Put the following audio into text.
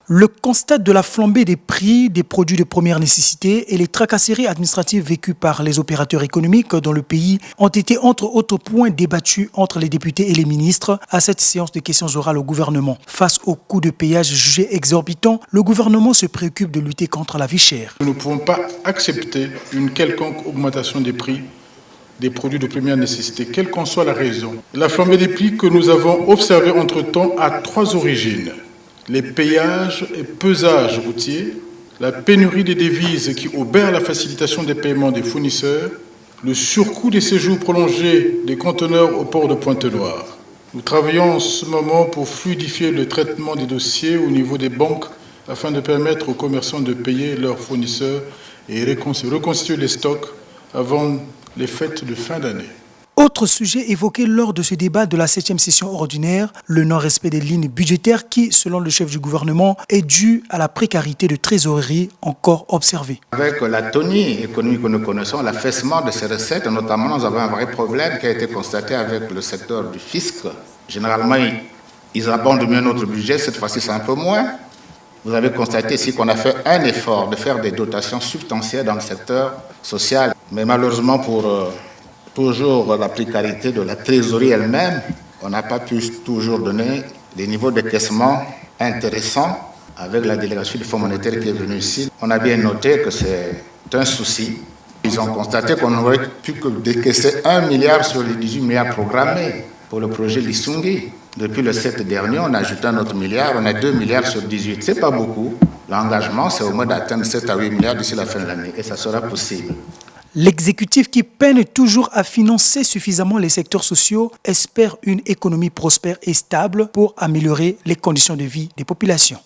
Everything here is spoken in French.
Le constat de la flambée des prix des produits de première nécessité et les tracasseries administratives vécues par les opérateurs économiques dans le pays ont été entre autres points débattus entre les députés et les ministres à cette séance de questions orales au gouvernement. Face aux coûts de péage jugés exorbitants, le gouvernement se préoccupe de lutter contre la vie chère. Nous ne pouvons pas accepter une quelconque augmentation des prix des produits de première nécessité, quelle qu'en soit la raison. La flambée des prix que nous avons observée entre-temps a trois origines. Les péages et pesages routiers, la pénurie des devises qui obère la facilitation des paiements des fournisseurs, le surcoût des séjours prolongés des conteneurs au port de Pointe-Noire. Nous travaillons en ce moment pour fluidifier le traitement des dossiers au niveau des banques afin de permettre aux commerçants de payer leurs fournisseurs et reconstituer les stocks avant les fêtes de fin d'année. Autre sujet évoqué lors de ce débat de la 7e session ordinaire, le non-respect des lignes budgétaires qui, selon le chef du gouvernement, est dû à la précarité de trésorerie encore observée. Avec la tonie économique que nous connaissons, l'affaissement de ces recettes, notamment nous avons un vrai problème qui a été constaté avec le secteur du fisc. Généralement, ils abondent mieux notre budget, cette fois-ci c'est un peu moins. Vous avez constaté ici qu'on a fait un effort de faire des dotations substantielles dans le secteur social, mais malheureusement pour toujours la précarité de la trésorerie elle-même, on n'a pas pu toujours donner des niveaux de caissement intéressants avec la délégation du Fonds monétaire qui est venue ici. On a bien noté que c'est un souci. Ils ont constaté qu'on n'aurait pu que décaisser 1 milliard sur les 18 milliards programmés pour le projet Lissungi. Depuis le 7 dernier, on a ajouté un autre milliard, on a 2 milliards sur 18. Ce n'est pas beaucoup. L'engagement, c'est au moins d'atteindre 7 à 8 milliards d'ici la fin de l'année et ça sera possible. L'exécutif qui peine toujours à financer suffisamment les secteurs sociaux espère une économie prospère et stable pour améliorer les conditions de vie des populations.